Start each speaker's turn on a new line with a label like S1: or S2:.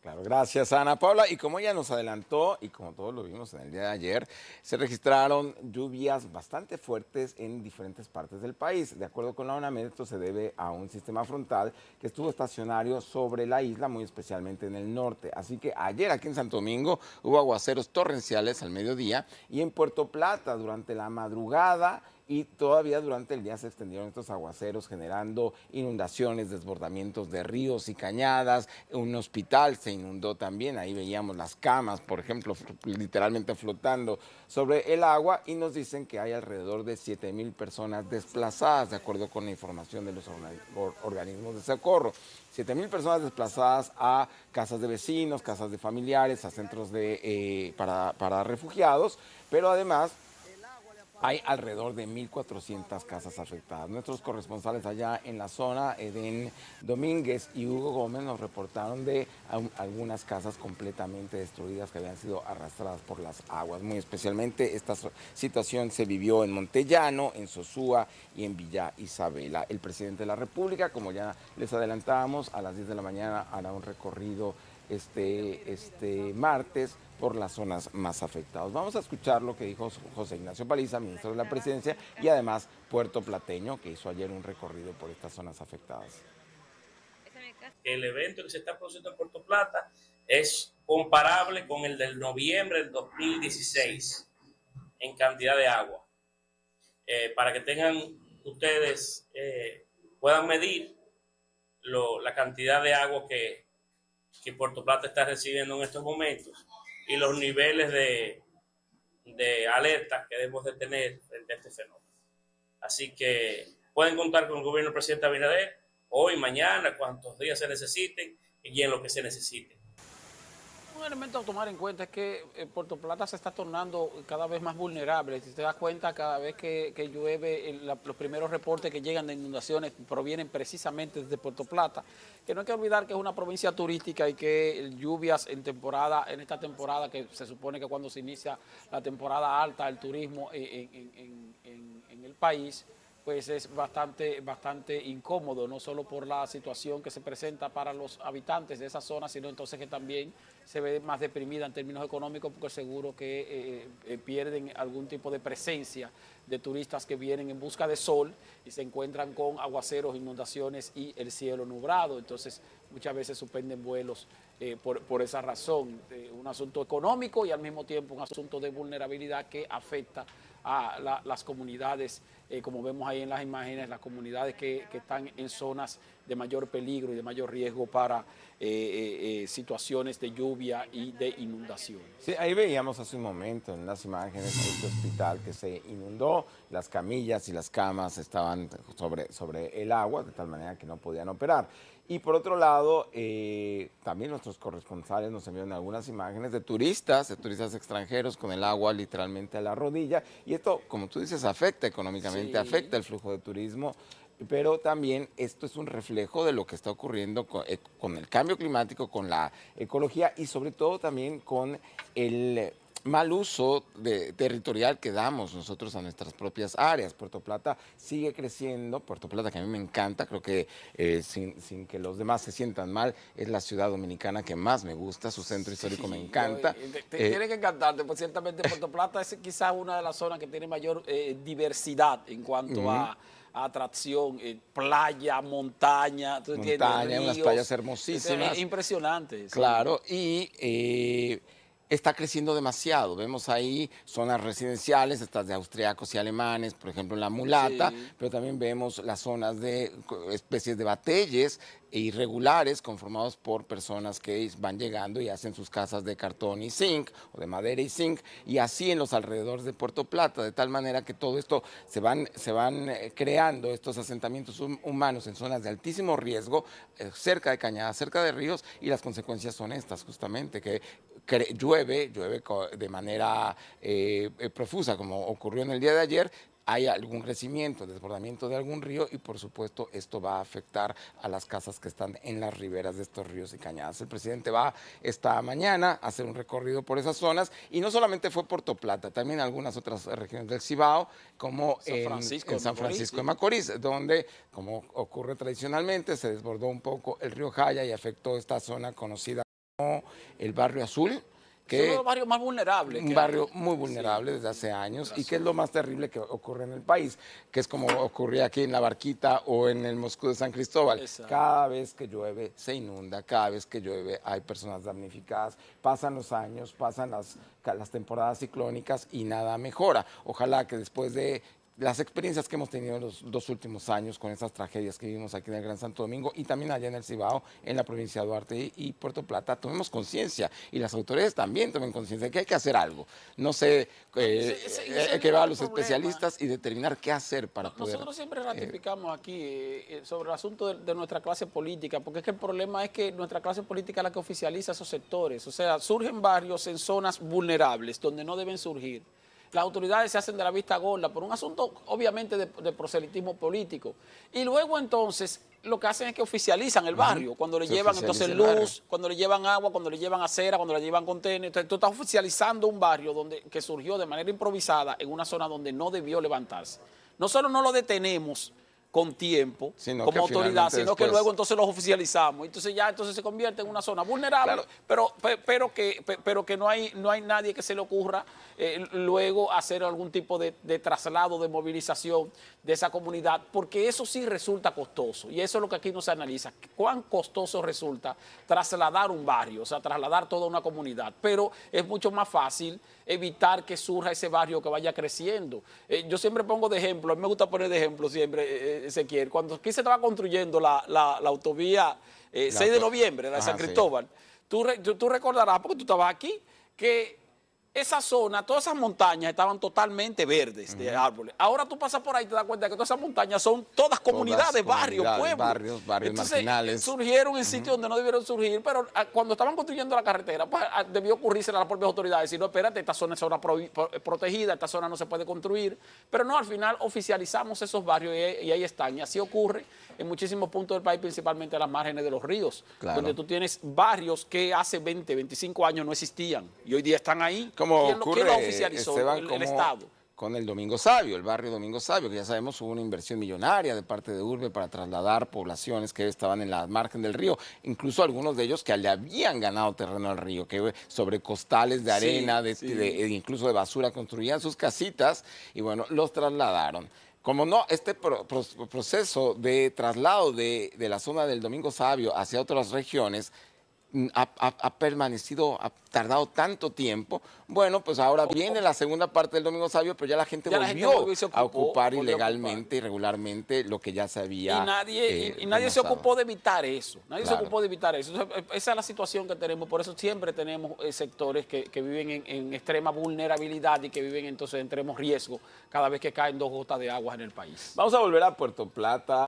S1: Claro, gracias Ana Paula. Y como ella nos adelantó, y como todos lo vimos en el día de ayer, se registraron lluvias bastante fuertes en diferentes partes del país. De acuerdo con la UNAMED, esto se debe a un sistema frontal que estuvo estacionario sobre la isla, muy especialmente en el norte. Así que ayer aquí en Santo Domingo hubo aguaceros torrenciales al mediodía y en Puerto Plata durante la madrugada y todavía durante el día se extendieron estos aguaceros generando inundaciones, desbordamientos de ríos y cañadas. Un hospital se inundó también, ahí veíamos las camas, por ejemplo, literalmente flotando sobre el agua y nos dicen que hay alrededor de 7,000 personas desplazadas, de acuerdo con la información de los organismos de socorro. 7,000 personas desplazadas a casas de vecinos, casas de familiares, a centros para refugiados, pero además hay alrededor de 1,400 casas afectadas. Nuestros corresponsales allá en la zona, Eden Domínguez y Hugo Gómez, nos reportaron de algunas casas completamente destruidas que habían sido arrastradas por las aguas. Muy especialmente esta situación se vivió en Montellano, en Sosúa y en Villa Isabela. El presidente de la República, como ya les adelantábamos, a las 10 de la mañana hará un recorrido este martes por las zonas más afectadas. Vamos a escuchar lo que dijo José Ignacio Paliza, ministro de la Presidencia, y además puertoplateño, que hizo ayer un recorrido por estas zonas afectadas.
S2: El evento que se está produciendo en Puerto Plata es comparable con el del noviembre del 2016 en cantidad de agua. Para que tengan ustedes, puedan medir la cantidad de agua que Puerto Plata está recibiendo en estos momentos y los niveles de alerta que debemos de tener frente a este fenómeno. Así que pueden contar con el gobierno del presidente Abinader hoy, mañana, cuantos días se necesiten y en lo que se necesite.
S3: Un elemento a tomar en cuenta es que Puerto Plata se está tornando cada vez más vulnerable. Si te das cuenta, cada vez que llueve, los primeros reportes que llegan de inundaciones provienen precisamente desde Puerto Plata. Que no hay que olvidar que es una provincia turística y que lluvias en esta temporada, que se supone que cuando se inicia la temporada alta del turismo en el país, pues es bastante incómodo, no solo por la situación que se presenta para los habitantes de esa zona, sino entonces que también se ve más deprimida en términos económicos porque seguro que pierden algún tipo de presencia de turistas que vienen en busca de sol y se encuentran con aguaceros, inundaciones y el cielo nublado. Entonces muchas veces suspenden vuelos por esa razón. Un asunto económico y al mismo tiempo un asunto de vulnerabilidad que afecta a las comunidades, como vemos ahí en las imágenes, las comunidades que están en zonas de mayor peligro y de mayor riesgo para situaciones de lluvia y de inundaciones.
S1: Sí, ahí veíamos hace un momento en las imágenes este hospital que se inundó, las camillas y las camas estaban sobre el agua, de tal manera que no podían operar. Y por otro lado, también nuestros corresponsales nos enviaron algunas imágenes de turistas extranjeros con el agua literalmente a la rodilla. Y esto, como tú dices, afecta económicamente,
S3: Sí.
S1: afecta el flujo de turismo. Pero también esto es un reflejo de lo que está ocurriendo con el cambio climático, con la ecología y sobre todo también con el mal uso territorial que damos nosotros a nuestras propias áreas. Puerto Plata sigue creciendo, Puerto Plata que a mí me encanta, creo que sin que los demás se sientan mal, es la ciudad dominicana que más me gusta, su centro histórico me
S3: Sí,
S1: encanta.
S3: tiene que encantarte, pues ciertamente Puerto Plata es quizás una de las zonas que tiene mayor diversidad en cuanto a atracción, playa, montaña, tú entiendes,
S1: Montaña, unas playas
S3: ríos, es
S1: hermosísimas.
S3: impresionante, sí.
S1: Claro, y está creciendo demasiado. Vemos ahí zonas residenciales, estas de austriacos y alemanes, por ejemplo en La Mulata,
S3: Sí.
S1: pero también vemos las zonas de especies de bateyes irregulares conformados por personas que van llegando y hacen sus casas de cartón y zinc, o de madera y zinc, y así en los alrededores de Puerto Plata, de tal manera que todo esto se van creando estos asentamientos humanos en zonas de altísimo riesgo, cerca de cañadas, cerca de ríos, y las consecuencias son estas, justamente, que llueve de manera profusa, como ocurrió en el día de ayer. Hay algún crecimiento, desbordamiento de algún río y por supuesto esto va a afectar a las casas que están en las riberas de estos ríos y cañadas. El presidente va esta mañana a hacer un recorrido por esas zonas y no solamente fue Puerto Plata, también algunas otras regiones del Cibao, como
S3: San Francisco
S1: en
S3: de
S1: San
S3: Macorís,
S1: Francisco de
S3: sí.
S1: Macorís, donde, como ocurre tradicionalmente, se desbordó un poco el río Jaya y afectó esta zona conocida el Barrio Azul,
S3: Es uno de los barrios más vulnerables.
S1: un barrio muy vulnerable desde hace años y que es lo más terrible que ocurre en el país, que es como ocurría aquí en La Barquita o en el Moscú de San Cristóbal.
S3: Exacto.
S1: Cada vez que llueve se inunda, cada vez que llueve hay personas damnificadas, pasan los años, pasan las temporadas ciclónicas y nada mejora. Ojalá que después de las experiencias que hemos tenido en los 2 últimos años con esas tragedias que vivimos aquí en el Gran Santo Domingo y también allá en el Cibao, en la provincia de Duarte y Puerto Plata, tomemos conciencia y las autoridades también tomen conciencia de que hay que hacer algo. No sé, hay que ver a los especialistas y determinar qué hacer para poder...
S3: Nosotros siempre ratificamos aquí sobre el asunto de nuestra clase política, porque es que el problema es que nuestra clase política es la que oficializa esos sectores. O sea, surgen barrios en zonas vulnerables donde no deben surgir. Las autoridades se hacen de la vista gorda por un asunto, obviamente, de proselitismo político. Y luego, entonces, lo que hacen es que oficializan el barrio. Cuando le llevan, entonces, luz, cuando le llevan agua, cuando le llevan acera, cuando le llevan contenedores. Entonces, tú estás oficializando un barrio que surgió de manera improvisada en una zona donde no debió levantarse. No solo no lo detenemos con tiempo, como autoridad, sino que luego entonces los oficializamos. Entonces ya se convierte en una zona vulnerable, claro. pero que no hay nadie que se le ocurra luego hacer algún tipo de traslado, de movilización de esa comunidad, porque eso sí resulta costoso. Y eso es lo que aquí no se analiza. ¿Cuán costoso resulta trasladar un barrio, o sea, trasladar toda una comunidad? Pero es mucho más fácil evitar que surja ese barrio que vaya creciendo. Yo siempre pongo de ejemplo, a mí me gusta poner de ejemplo siempre, Ezequiel, cuando aquí se estaba construyendo la autovía 6 de noviembre, la de San Cristóbal, sí. Tú recordarás, porque tú estabas aquí, que esa zona, todas esas montañas estaban totalmente verdes de árboles. Ahora tú pasas por ahí y te das cuenta que todas esas montañas son todas comunidades, barrios, pueblos.
S1: Barrios
S3: entonces,
S1: marginales.
S3: Surgieron en sitios donde no debieron surgir, pero cuando estaban construyendo la carretera, pues debió ocurrirse a las propias autoridades. Si no, espérate, esta zona es zona protegida, esta zona no se puede construir. Pero no, al final oficializamos esos barrios y ahí están. Y así ocurre en muchísimos puntos del país, principalmente a las márgenes de los ríos, donde tú tienes barrios que hace 20, 25 años no existían y hoy día están ahí.
S1: Como ocurre,
S3: ¿Quién lo oficializó?
S1: Esteban,
S3: el Estado.
S1: Con el Domingo Sabio, el barrio Domingo Sabio, que ya sabemos hubo una inversión millonaria de parte de Urbe para trasladar poblaciones que estaban en la margen del río, incluso algunos de ellos que le habían ganado terreno al río, que sobre costales de arena, incluso de basura, construían sus casitas y bueno, los trasladaron. Como no, este proceso de traslado de la zona del Domingo Sabio hacia otras regiones ha permanecido, ha tardado tanto tiempo. Bueno, pues ahora viene la segunda parte del Domingo Sabio, pero ya la gente volvió a ocupar ilegalmente y regularmente lo que ya se había.
S3: Y nadie se ocupó de evitar eso. Nadie se ocupó de evitar eso. Entonces, esa es la situación que tenemos. Por eso siempre tenemos sectores que viven en extrema vulnerabilidad y que viven entonces en extremo riesgo cada vez que caen 2 gotas de agua en el país.
S1: Vamos a volver a Puerto Plata.